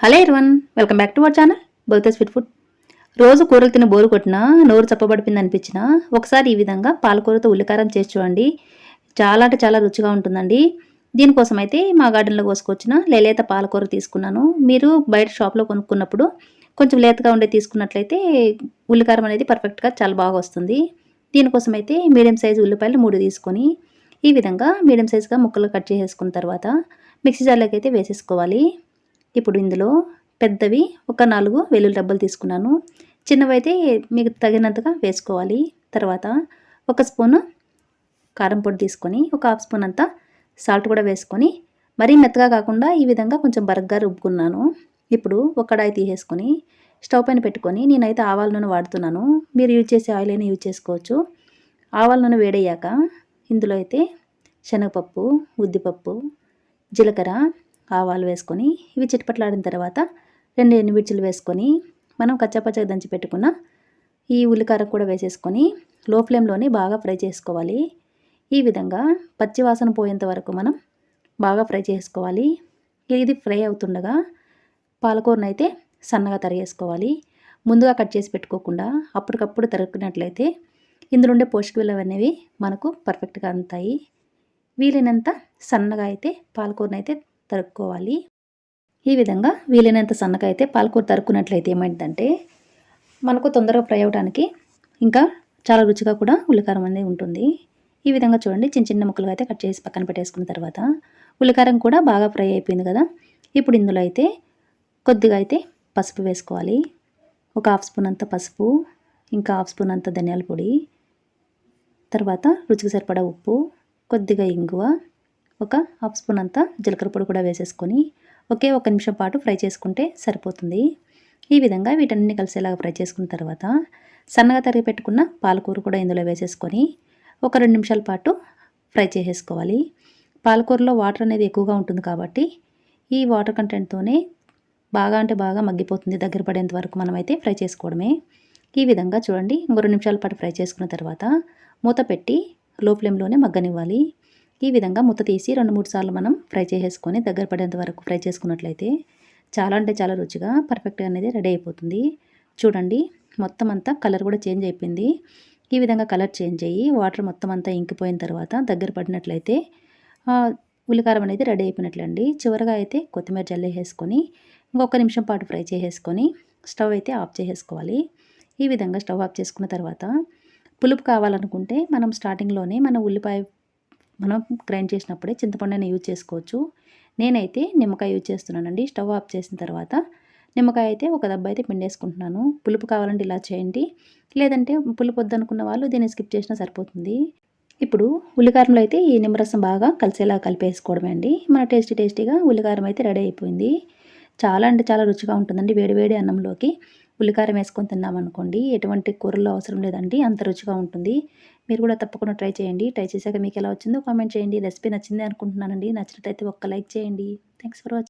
Hello everyone, welcome back to our channel Bhavitha sweet food. రోజు కూరలు తిని bore కొట్టినా, నోరు చప్పబడిపోయింది అనిపించినా ఒకసారి ఈ విధంగా పాలకూరతో ఉల్లికారం చేసి చూడండి. చాలా అంటే చాలా రుచిగా ఉంటుందండి. దీనికోసం అయితే మా గార్డెన్లో కోసుకొచ్చిన లేత పాలకూర తీసుకున్నాను. మీరు బయట షాప్లో కొనుక్కున్నప్పుడు కొంచెం లేతగా ఉండే తీసుకున్నట్లయితే ఉల్లికారం అనేది పర్ఫెక్ట్గా చాలా బాగా వస్తుంది. దీనికోసం అయితే మీడియం సైజు ఉల్లిపాయలు 3 తీసుకొని ఈ విధంగా మీడియం సైజుగా ముక్కలు కట్ చేసేసుకున్న తర్వాత మిక్సీ జార్లోకి అయితే వేసేసుకోవాలి. ఇప్పుడు ఇందులో పెద్దవి ఒక 4 వెల్లుల్లి రెబ్బలు తీసుకున్నాను. చిన్నవైతే మీకు తగినంతగా వేసుకోవాలి. తర్వాత ఒక స్పూను కారం పొడి తీసుకొని ఒక హాఫ్ స్పూన్ అంతా సాల్ట్ కూడా వేసుకొని మరీ మెత్తగా కాకుండా ఈ విధంగా కొంచెం బరగ్గా రుబ్బుకున్నాను. ఇప్పుడు ఒక కడాయి తీసేసుకొని స్టవ్ పైన పెట్టుకొని నేనైతే ఆవాల నూనె వాడుతున్నాను. మీరు యూజ్ చేసే ఆయిల్ అయినా యూజ్ చేసుకోవచ్చు. ఆవాల నూనె వేడయ్యాక ఇందులో అయితే శనగపప్పు, ఉద్దిపప్పు, జీలకర్ర, ఆవాలు వేసుకొని ఇవి చిటపట్లాడిన తర్వాత 2 ఎండుమిర్చిలు వేసుకొని మనం కచ్చాపచ్చగా దంచి పెట్టుకున్న ఈ ఉల్లికారం కూడా వేసేసుకొని లో ఫ్లేమ్లోనే బాగా ఫ్రై చేసుకోవాలి. ఈ విధంగా పచ్చి వాసన పోయేంత వరకు మనం బాగా ఫ్రై చేసుకోవాలి. ఇది ఫ్రై అవుతుండగా పాలకూరను అయితే సన్నగా తరిగేసుకోవాలి. ముందుగా కట్ చేసి పెట్టుకోకుండా అప్పటికప్పుడు తరుక్కున్నట్లయితే ఇందులో ఉండే పోషక విలువలు అనేవి మనకు పర్ఫెక్ట్గా అందుతాయి. వీలైనంత సన్నగా అయితే పాలకూరను అయితే తరుక్కోవాలి. ఈ విధంగా వీలైనంత సన్నగా అయితే పాలకూర తరుక్కున్నట్లయితే ఏమైందంటే మనకు తొందరగా ఫ్రై అవ్వడానికి ఇంకా చాలా రుచిగా కూడా ఉల్లికారం అనేది ఉంటుంది. ఈ విధంగా చూడండి, చిన్న చిన్న ముక్కలుగా అయితే కట్ చేసి పక్కన పెట్టేసుకున్న తర్వాత ఉల్లికారం కూడా బాగా ఫ్రై అయిపోయింది కదా. ఇప్పుడు ఇందులో అయితే కొద్దిగా అయితే పసుపు వేసుకోవాలి. ఒక హాఫ్ స్పూన్ అంత పసుపు, ఇంకా హాఫ్ స్పూన్ అంత ధనియాల పొడి, తర్వాత రుచికి సరిపడా ఉప్పు, కొద్దిగా ఇంగువ, ఒక హాఫ్ స్పూన్ అంతా జీలకర్ర పొడి కూడా వేసేసుకొని ఒకే 1 నిమిషం పాటు ఫ్రై చేసుకుంటే సరిపోతుంది. ఈ విధంగా వీటన్ని కలిసేలాగా ఫ్రై చేసుకున్న తర్వాత సన్నగా తరిగి పెట్టుకున్న పాలకూర కూడా ఇందులో వేసేసుకొని ఒక 2 నిమిషాల పాటు ఫ్రై చేసేసుకోవాలి. పాలకూరలో వాటర్ అనేది ఎక్కువగా ఉంటుంది కాబట్టి ఈ వాటర్ కంటెంట్తోనే బాగా అంటే బాగా మగ్గిపోతుంది. దగ్గర పడేంత వరకు మనమైతే ఫ్రై చేసుకోవడమే. ఈ విధంగా చూడండి, ఇంకో 2 నిమిషాల పాటు ఫ్రై చేసుకున్న తర్వాత మూత పెట్టి లో ఫ్లేమ్లోనే మగ్గనివ్వాలి. ఈ విధంగా మూత తీసి 2-3 సార్లు మనం ఫ్రై చేసేసుకొని దగ్గర పడేంత వరకు ఫ్రై చేసుకున్నట్లయితే చాలా అంటే చాలా రుచిగా పర్ఫెక్ట్గా అనేది రెడీ అయిపోతుంది. చూడండి, మొత్తం అంతా కలర్ కూడా చేంజ్ అయిపోయింది. ఈ విధంగా కలర్ చేంజ్ అయ్యి వాటర్ మొత్తం అంతా ఇంకిపోయిన తర్వాత దగ్గర పడినట్లయితే ఉల్లికారం అనేది రెడీ అయిపోయినట్లండి. చివరగా అయితే కొత్తిమీర జల్లేసేసుకొని ఇంకొక నిమిషం పాటు ఫ్రై చేసేసుకొని స్టవ్ అయితే ఆఫ్ చేసేసుకోవాలి. ఈ విధంగా స్టవ్ ఆఫ్ చేసుకున్న తర్వాత పులుపు కావాలనుకుంటే మనం స్టార్టింగ్లోనే మనం గ్రైండ్ చేసినప్పుడే చింతపండుని యూజ్ చేసుకోవచ్చు. నేనైతే నిమ్మకాయ యూజ్ చేస్తున్నానండి. స్టవ్ ఆఫ్ చేసిన తర్వాత నిమ్మకాయ అయితే ఒక దెబ్బ అయితే పిండేసుకుంటున్నాను. పులుపు కావాలంటే ఇలా చేయండి, లేదంటే పులుపు వద్దనుకున్న వాళ్ళు దీన్ని స్కిప్ చేసినా సరిపోతుంది. ఇప్పుడు ఉల్లికారంలో అయితే ఈ నిమ్మరసం బాగా కలిసేలా కలిపేసుకోవడమే అండి. మన టేస్టీగా ఉల్లికారం అయితే రెడీ అయిపోయింది. చాలా అంటే చాలా రుచిగా ఉంటుందండి. వేడి అన్నంలోకి ఉల్లికారం వేసుకొని తిన్నామనుకోండి, ఎటువంటి కూరల్లో అవసరం లేదండి, అంత రుచిగా ఉంటుంది. మీరు కూడా తప్పకుండా ట్రై చేయండి. ట్రై చేశాక మీకు ఎలా వచ్చిందో కామెంట్ చేయండి. రెసిపీ నచ్చింది అనుకుంటున్నానండి. నచ్చినట్లయితే ఒక్క లైక్ చేయండి. Thanks for watching.